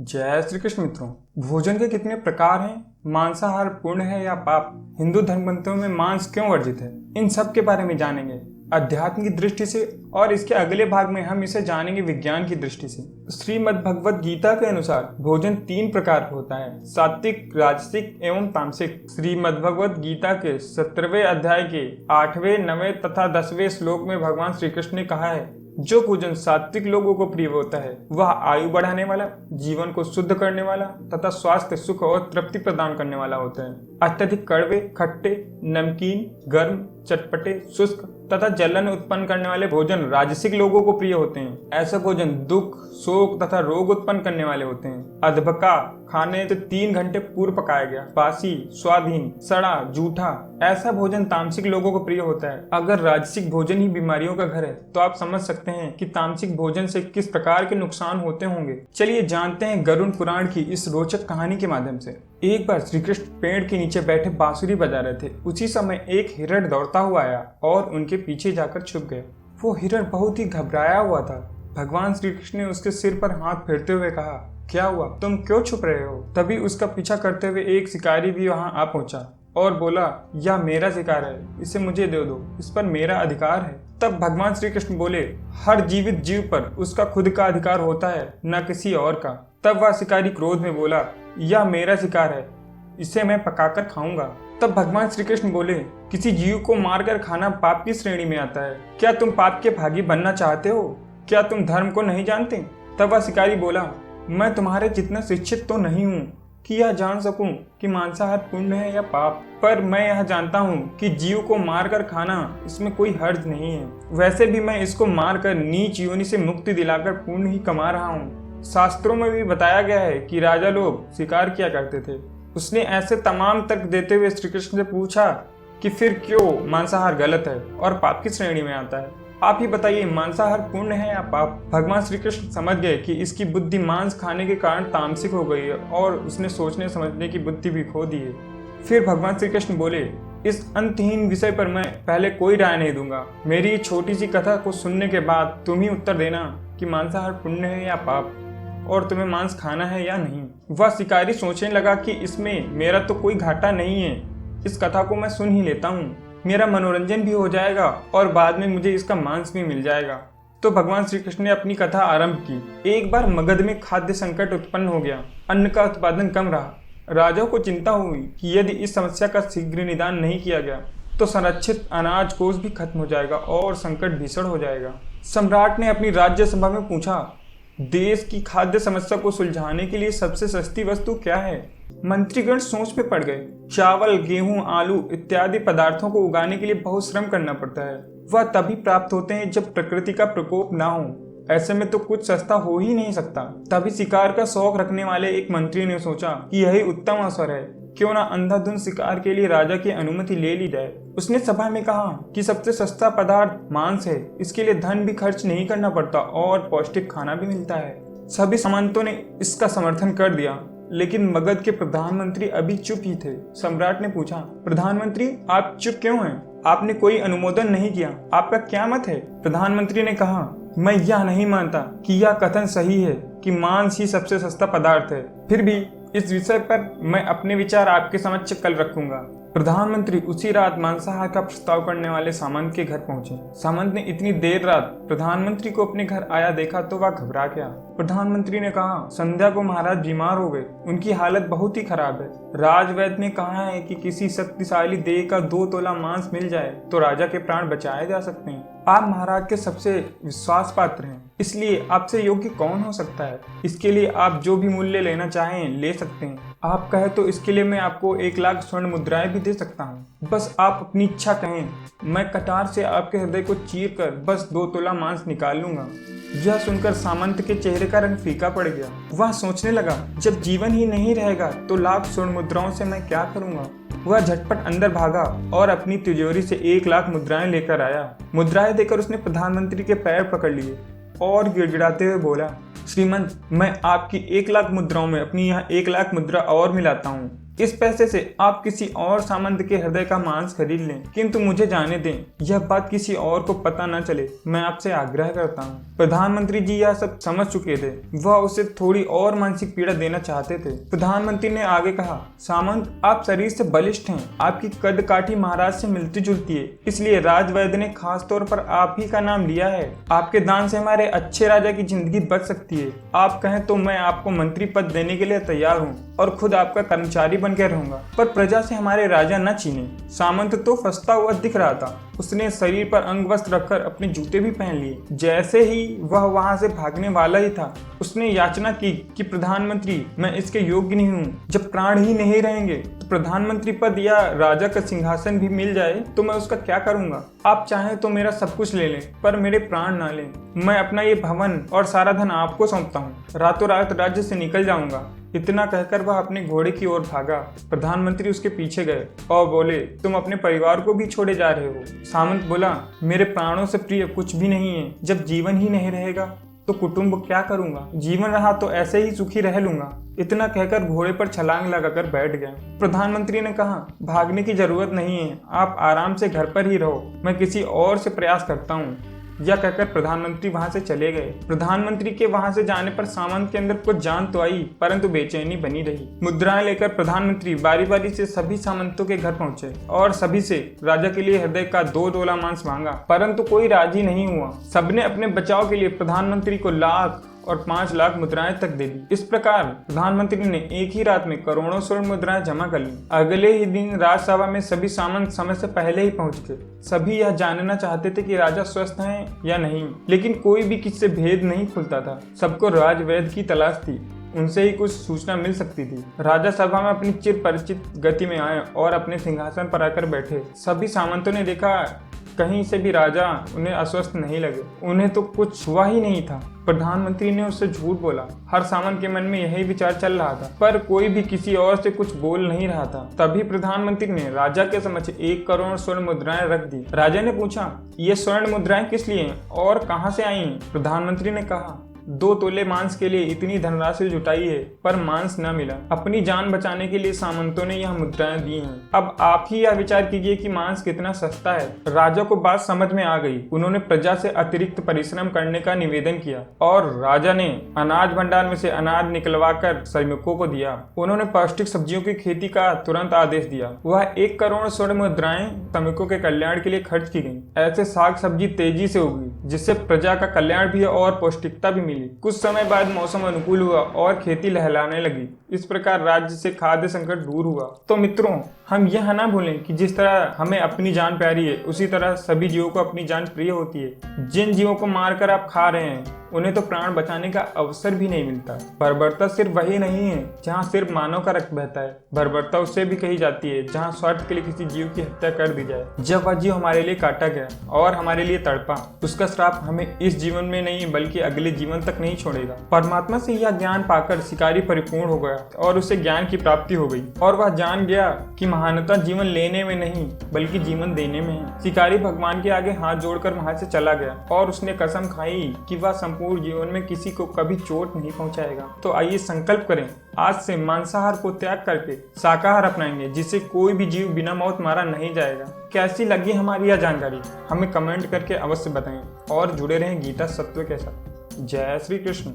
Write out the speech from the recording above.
जय श्री कृष्ण मित्रों। भोजन के कितने प्रकार हैं? मांसाहार पुण्य है या पाप? हिंदू धर्म ग्रंथों में मांस क्यों वर्जित है? इन सब के बारे में जानेंगे अध्यात्म की दृष्टि से, और इसके अगले भाग में हम इसे जानेंगे विज्ञान की दृष्टि से। श्रीमद् भगवद गीता के अनुसार भोजन 3 प्रकार का होता है, सात्विक, राजसिक एवं तामसिक। श्रीमद् भगवद गीता के 17वें अध्याय के 8वें, 9वें तथा 10वें श्लोक में भगवान श्री कृष्ण ने कहा है, जो भोजन सात्विक लोगों को प्रिय होता है वह आयु बढ़ाने वाला, जीवन को शुद्ध करने वाला तथा स्वास्थ्य, सुख और तृप्ति प्रदान करने वाला होता है। अत्यधिक कड़वे, खट्टे, नमकीन, गर्म, चटपटे, शुष्क तथा जलन उत्पन्न करने वाले भोजन राजसिक लोगों को प्रिय होते हैं। ऐसे भोजन दुख, शोक तथा रोग उत्पन्न करने वाले होते हैं। अधपका, खाने से 3 घंटे पूर्व पकाया गया, बासी, स्वादहीन, सड़ा, जूठा, ऐसा भोजन तामसिक लोगों को प्रिय होता है। अगर राजसिक भोजन ही बीमारियों का घर है तो आप समझ सकते हैं कि तामसिक भोजन से किस प्रकार के नुकसान होते होंगे। चलिए जानते हैं गरुड़ पुराण की इस रोचक कहानी के माध्यम से। एक बार श्री कृष्ण पेड़ के नीचे बैठे बांसुरी बजा रहे थे। उसी समय एक हिरण दौड़ता हुआ आया और उनके पीछे जाकर छुप गया। वो हिरण बहुत ही घबराया हुआ था। भगवान श्री कृष्ण ने उसके सिर पर हाथ फेरते हुए कहा, क्या हुआ, तुम क्यों छुप रहे हो? तभी उसका पीछा करते हुए एक शिकारी भी वहां आ पहुंचा और बोला, यह मेरा शिकार है, इसे मुझे दे दो, इस पर मेरा अधिकार है। तब भगवान श्री कृष्ण बोले, हर जीवित जीव पर उसका खुद का अधिकार होता है, न किसी और का। तब वह शिकारी क्रोध में बोला, यह मेरा शिकार है, इसे मैं पकाकर खाऊंगा। तब भगवान श्री कृष्ण बोले, किसी जीव को मारकर खाना पाप की श्रेणी में आता है। क्या तुम पाप के भागी बनना चाहते हो? क्या तुम धर्म को नहीं जानते? तब वह शिकारी बोला, मैं तुम्हारे जितना शिक्षित तो नहीं हूँ कि यह जान सकूं कि मांसाहार पुण्य है या पाप, पर मैं यह जानता हूँ कि जीव को मारकर खाना, इसमें कोई हर्ज नहीं है। वैसे भी मैं इसको मारकर नीच योनि से मुक्ति दिलाकर पुण्य ही कमा रहा हूँ। शास्त्रों में भी बताया गया है कि राजा लोग शिकार किया करते थे। उसने ऐसे तमाम तर्क देते हुए श्री कृष्ण से पूछा कि फिर क्यों मांसाहार गलत है और पाप की श्रेणी में आता है? आप ही बताइए, मांसाहार पुण्य है या पाप? भगवान श्री कृष्ण समझ गए कि इसकी बुद्धि मांस खाने के कारण तामसिक हो गई है और उसने सोचने समझने की बुद्धि भी खो दी है। फिर भगवान श्री कृष्ण बोले, इस अंतहीन विषय पर मैं पहले कोई राय नहीं दूंगा। मेरी छोटी सी कथा को सुनने के बाद तुम ही उत्तर देना कि मांसाहार पुण्य है या पाप, और तुम्हें मांस खाना है या नहीं। वह शिकारी सोचने लगा कि इसमें मेरा तो कोई घाटा नहीं है, इस कथा को मैं सुन ही लेता हूँ, मेरा मनोरंजन भी हो जाएगा और बाद में मुझे इसका मांस भी मिल जाएगा। तो भगवान श्री कृष्ण ने अपनी कथा आरंभ की। एक बार मगध में खाद्य संकट उत्पन्न हो गया, अन्न का उत्पादन कम रहा। राजाओं को चिंता हुई कि यदि इस समस्या का शीघ्र निदान नहीं किया गया तो संरक्षित अनाज कोष भी खत्म हो जाएगा और संकट भीषण हो जाएगा। सम्राट ने अपनी राज्यसभा में पूछा, देश की खाद्य समस्या को सुलझाने के लिए सबसे सस्ती वस्तु क्या है? मंत्रीगण सोच में पड़ गए। चावल, गेहूं, आलू इत्यादि पदार्थों को उगाने के लिए बहुत श्रम करना पड़ता है। वह तभी प्राप्त होते हैं जब प्रकृति का प्रकोप ना हो। ऐसे में तो कुछ सस्ता हो ही नहीं सकता। तभी शिकार का शौक रखने वाले एक मंत्री ने सोचा कि यही उत्तम अवसर है, क्यों ना अंधाधुंध शिकार के लिए राजा की अनुमति ले ली जाए। उसने सभा में कहा कि सबसे सस्ता पदार्थ मांस है, इसके लिए धन भी खर्च नहीं करना पड़ता और पौष्टिक खाना भी मिलता है। सभी सामंतों ने इसका समर्थन कर दिया, लेकिन मगध के प्रधानमंत्री अभी चुप ही थे। सम्राट ने पूछा, प्रधानमंत्री आप चुप क्यों हैं? आपने कोई अनुमोदन नहीं किया, आपका क्या मत है? प्रधानमंत्री ने कहा, मैं यह नहीं मानता कि यह कथन सही है कि मांस ही सबसे सस्ता पदार्थ है। फिर भी इस विषय पर मैं अपने विचार आपके समक्ष कल रखूंगा। प्रधानमंत्री उसी रात मांसाहार का प्रस्ताव करने वाले सामंत के घर पहुंचे। सामंत ने इतनी देर रात प्रधानमंत्री को अपने घर आया देखा तो वह घबरा गया। प्रधानमंत्री ने कहा, संध्या को महाराज बीमार हो गए, उनकी हालत बहुत ही खराब है। राजवैद्य ने कहा है कि किसी शक्तिशाली देह का 2 तोला मांस मिल जाए तो राजा के प्राण बचाए जा सकते हैं। आप महाराज के सबसे विश्वास पात्र हैं, इसलिए आपसे योग्य कौन हो सकता है? इसके लिए आप जो भी मूल्य लेना चाहें ले सकते हैं। आप कहे तो इसके लिए मैं आपको 1 लाख स्वर्ण मुद्राएं भी दे सकता हूँ। बस आप अपनी इच्छा कहें, मैं कटार से आपके हृदय को चीर कर बस 2 तोला मांस निकाल लूंगा। यह सुनकर सामंत के चेहरे का रंग फीका पड़ गया। वह सोचने लगा, जब जीवन ही नहीं रहेगा तो लाख स्वर्ण मुद्राओं से मैं क्या करूंगा? वह झटपट अंदर भागा और अपनी तिजोरी से 1 लाख मुद्राएं लेकर आया। मुद्राएं देकर उसने प्रधानमंत्री के पैर पकड़ लिए और गिड़गिड़ाते हुए बोला, श्रीमंत, मैं आपकी 1 लाख मुद्राओं में अपनी यहाँ 1 लाख मुद्रा और मिलाता हूँ। इस पैसे से आप किसी और सामंत के हृदय का मांस खरीद लें, किंतु मुझे जाने दें, यह बात किसी और को पता न चले, मैं आपसे आग्रह करता हूँ। प्रधानमंत्री जी यह सब समझ चुके थे, वह उसे थोड़ी और मानसिक पीड़ा देना चाहते थे। प्रधानमंत्री ने आगे कहा, सामंत आप शरीर से बलिष्ठ हैं, आपकी कद काठी महाराज से मिलती जुलती है, इसलिए राजवैद्य ने खास तौर पर आप ही का नाम लिया है। आपके दान से हमारे अच्छे राजा की जिंदगी बच सकती है। आप कहें तो मैं आपको मंत्री पद देने के लिए तैयार हूँ और खुद आपका कर्मचारी बनकर रहूंगा, पर प्रजा से हमारे राजा न छीने। सामंत तो फंसता हुआ दिख रहा था। उसने शरीर पर अंग वस्त्र रखकर अपने जूते भी पहन लिए। जैसे ही वह वहां से भागने वाला ही था, उसने याचना की कि प्रधानमंत्री, मैं इसके योग्य नहीं हूँ। जब प्राण ही नहीं रहेंगे तो प्रधानमंत्री पद या राजा का सिंहासन भी मिल जाए तो मैं उसका क्या करूंगा। आप चाहें तो मेरा सब कुछ ले लें, पर मेरे प्राण ना लें। मैं अपना ये भवन और सारा धन आपको सौंपता हूँ, रातों रात राज्य से निकल जाऊंगा। इतना कहकर वह अपने घोड़े की ओर भागा। प्रधानमंत्री उसके पीछे गए और बोले, तुम अपने परिवार को भी छोड़े जा रहे हो। सामंत बोला, मेरे प्राणों से प्रिय कुछ भी नहीं है। जब जीवन ही नहीं रहेगा तो कुटुंब क्या करूंगा, जीवन रहा तो ऐसे ही सुखी रह लूंगा। इतना कहकर घोड़े पर छलांग लगाकर बैठ गया। प्रधानमंत्री ने कहा, भागने की जरूरत नहीं है, आप आराम से घर पर ही रहो, मैं किसी और से प्रयास करता हूँ। यह कहकर प्रधानमंत्री वहां से चले गए। प्रधानमंत्री के वहां से जाने पर सामंत के अंदर कुछ जान तो आई, परंतु बेचैनी बनी रही। मुद्राएं लेकर प्रधानमंत्री बारी बारी से सभी सामंतों के घर पहुंचे और सभी से राजा के लिए हृदय का 2 तोला मांस मांगा, परंतु कोई राजी नहीं हुआ। सबने अपने बचाव के लिए प्रधानमंत्री को लाख और 5 लाख मुद्राएं तक दे दी। इस प्रकार प्रधानमंत्री ने एक ही रात में करोड़ों स्वर्ण मुद्राएं जमा कर ली। अगले ही दिन राजसभा में सभी सामंत समय से पहले ही पहुंच गए। सभी यह जानना चाहते थे कि राजा स्वस्थ हैं या नहीं, लेकिन कोई भी किसी से भेद नहीं खुलता था। सबको राजवैद्य की तलाश थी, उनसे ही कुछ सूचना मिल सकती थी। राजा सभा में अपनी चिर परिचित गति में आए और अपने सिंहासन पर आकर बैठे। सभी सामंतों ने देखा कहीं से भी राजा उन्हें अस्वस्थ नहीं लगे। उन्हें तो कुछ हुआ ही नहीं था। प्रधानमंत्री ने उससे झूठ बोला। हर सामंत के मन में यही विचार चल रहा था, पर कोई भी किसी और से कुछ बोल नहीं रहा था। तभी प्रधानमंत्री ने राजा के समक्ष 1 करोड़ स्वर्ण मुद्राएं रख दी। राजा ने पूछा, ये स्वर्ण मुद्राएं किस लिए हैं और कहां से आई हैं? प्रधानमंत्री ने कहा, 2 तोले मांस के लिए इतनी धनराशि जुटाई है, पर मांस न मिला। अपनी जान बचाने के लिए सामंतों ने यह मुद्राएं दी हैं। अब आप ही यह विचार कीजिए कि मांस कितना सस्ता है। राजा को बात समझ में आ गई। उन्होंने प्रजा से अतिरिक्त परिश्रम करने का निवेदन किया और राजा ने अनाज भंडार में से अनाज निकलवा कर श्रमिकों को दिया। उन्होंने पौष्टिक सब्जियों की खेती का तुरंत आदेश दिया। वह 1 करोड़ स्वर्ण मुद्राएं श्रमिकों के कल्याण के लिए खर्च की गई। ऐसे साग सब्जी तेजी से उगी, जिससे प्रजा का कल्याण भी और पौष्टिकता भी मिली। कुछ समय बाद मौसम अनुकूल हुआ और खेती लहलाने लगी। इस प्रकार राज्य से खाद्य संकट दूर हुआ। तो मित्रों, हम यह ना भूलें कि जिस तरह हमें अपनी जान प्यारी है, उसी तरह सभी जीवों को अपनी जान प्रिय होती है। जिन जीवों को मारकर आप खा रहे हैं, उन्हें तो प्राण बचाने का अवसर भी नहीं मिलता। बर्बरता सिर्फ वही नहीं है जहाँ सिर्फ मानव का रक्त बहता है। बर्बरता उससे भी कही जाती है जहाँ स्वार्थ के लिए किसी जीव की हत्या कर दी जाए। जब वह जीव हमारे लिए काटा गया और हमारे लिए तड़पा, उसका श्राप हमें इस जीवन में नहीं बल्कि अगले जीवन तक नहीं छोड़ेगा। परमात्मा से यह ज्ञान पाकर शिकारी परिपूर्ण हो गया और उसे ज्ञान की प्राप्ति हो गई और वह जान गया कि महानता जीवन लेने में नहीं बल्कि जीवन देने में है। शिकारी भगवान के आगे हाथ जोड़कर वहां से चला गया और उसने कसम खाई कि वह संपूर्ण जीवन में किसी को कभी चोट नहीं पहुंचाएगा। तो आइए संकल्प करें, आज से मांसाहार को त्याग करके शाकाहार अपनाएंगे, जिससे कोई भी जीव बिना मौत मारा नहीं जाएगा। कैसी लगी हमारी यह जानकारी हमें कमेंट करके अवश्य बताएं और जुड़े रहें गीता सत्व के साथ। जय श्री कृष्ण।